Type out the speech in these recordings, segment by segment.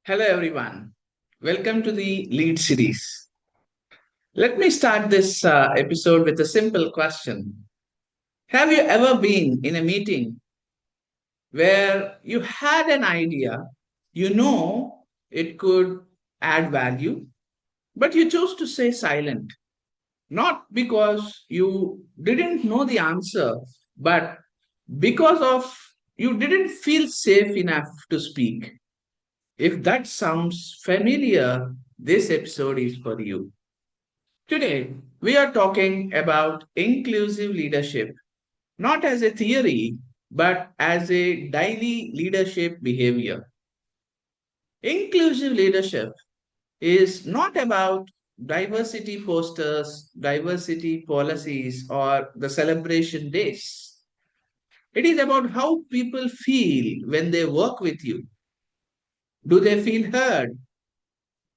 Hello, everyone. Welcome to the Lead series. Let me start this episode with a simple question. Have you ever been in a meeting where you had an idea, you know it could add value, but you chose to stay silent? Not because you didn't know the answer, but because of you didn't feel safe enough to speak. If that sounds familiar, this episode is for you. Today, we are talking about inclusive leadership, not as a theory, but as a daily leadership behavior. Inclusive leadership is not about diversity posters, diversity policies, or the celebration days. It is about how people feel when they work with you. Do they feel heard?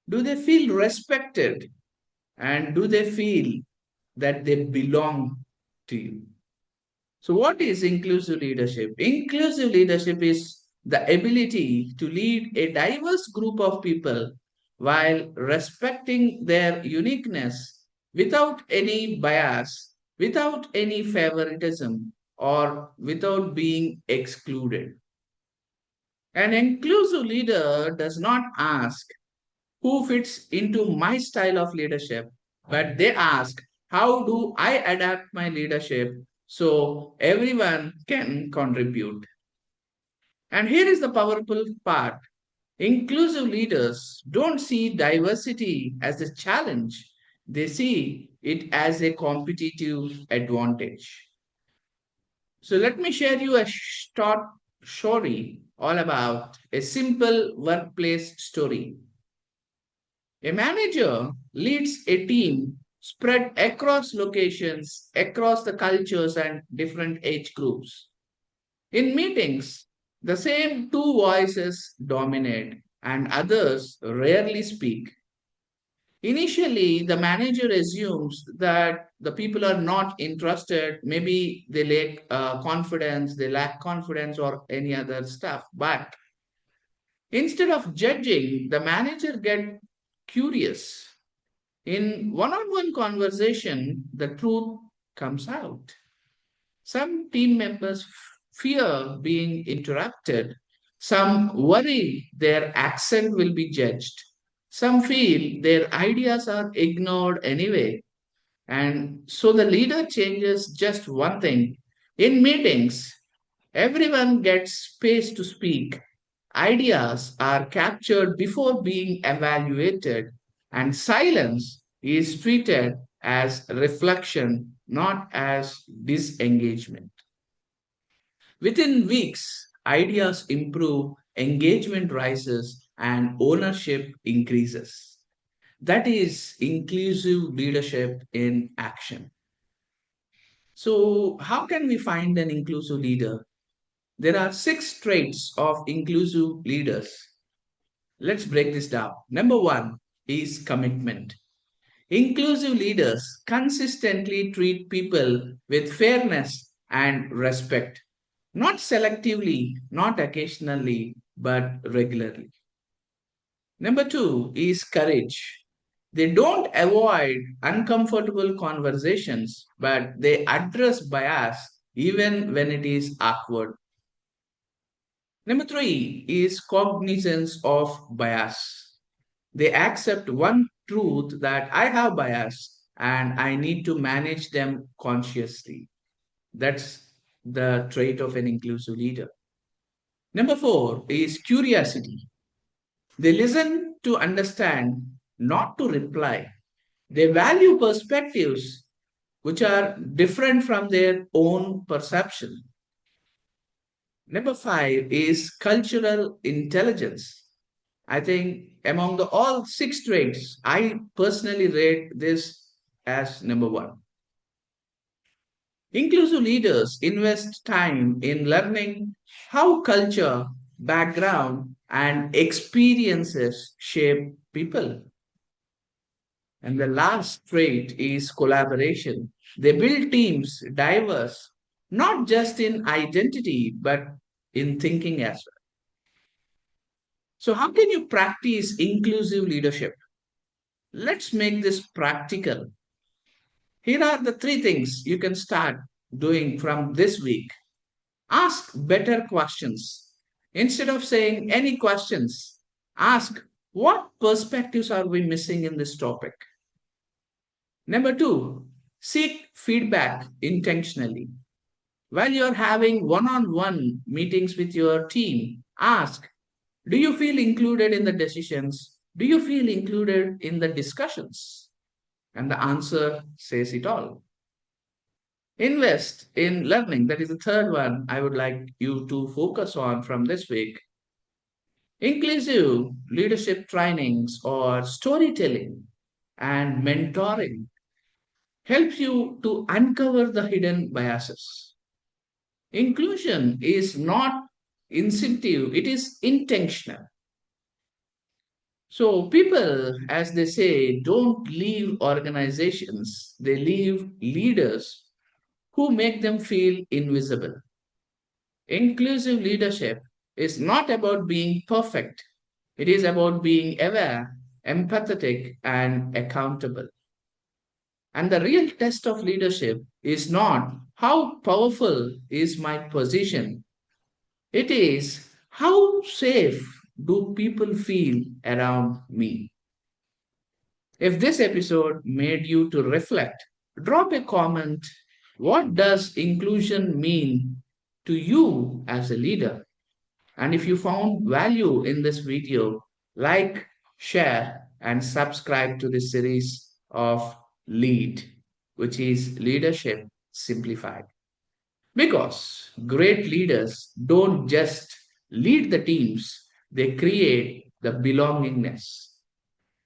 Do they feel respected? And do they feel that they belong to you? So, what is inclusive leadership? Inclusive leadership is the ability to lead a diverse group of people while respecting their uniqueness without any bias, without any favoritism, or without being excluded. An inclusive leader does not ask who fits into my style of leadership, but they ask, how do I adapt my leadership so everyone can contribute? And here is the powerful part. Inclusive leaders don't see diversity as a challenge, they see it as a competitive advantage. So let me share you a short story all about a simple workplace story. A manager leads a team spread across locations, across the cultures and different age groups. In meetings, the same two voices dominate and others rarely speak. Initially, the manager assumes that the people are not interested. Maybe they lack confidence, they lack confidence, or any other stuff. But instead of judging, the manager get curious. In one on one conversation, the truth comes out. Some team members fear being interrupted. Some worry their accent will be judged. Some feel their ideas are ignored anyway. And so the leader changes just one thing. In meetings, everyone gets space to speak. Ideas are captured before being evaluated, and silence is treated as reflection, not as disengagement. Within weeks, ideas improve, engagement rises, and ownership increases. That is inclusive leadership in action. So, how can we find an inclusive leader? There are six traits of inclusive leaders. Let's break this down. Number one is commitment. Inclusive leaders consistently treat people with fairness and respect, not selectively, not occasionally, but regularly. Number two is courage. They don't avoid uncomfortable conversations, but they address bias even when it is awkward. Number three is cognizance of bias. They accept one truth that I have bias and I need to manage them consciously. That's the trait of an inclusive leader. Number four is curiosity. They listen to understand, not to reply. They value perspectives which are different from their own perception. Number five is cultural intelligence. I think among the all six traits, I personally rate this as number one. Inclusive leaders invest time in learning how culture, background, and experiences shape people. And the last trait is collaboration. They build teams diverse, not just in identity, but in thinking as well. So, how can you practice inclusive leadership? Let's make this practical. Here are the three things you can start doing from this week. Ask better questions. Instead of saying any questions, ask what perspectives are we missing in this topic? Number two, seek feedback intentionally. While you're having one on one meetings with your team, ask, do you feel included in the decisions? Do you feel included in the discussions? And the answer says it all. Invest in learning. That is the third one I would like you to focus on from this week. Inclusive leadership trainings or storytelling and mentoring helps you to uncover the hidden biases. Inclusion is not instinctive, it is intentional. So, people, as they say, don't leave organizations, they leave leaders who make them feel invisible. Inclusive leadership is not about being perfect, it is about being aware, empathetic, and accountable. And the real test of leadership is not how powerful is my position, it is how safe do people feel around me. If this episode made you to reflect, drop a comment. What does inclusion mean to you as a leader? And if you found value in this video, like, share, and subscribe to this series of Lead, which is Leadership Simplified. Because great leaders don't just lead the teams, they create the belongingness.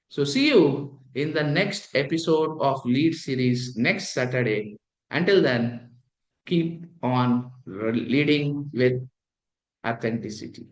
So, see you in the next episode of Lead series next Saturday. Until then, keep on leading with authenticity.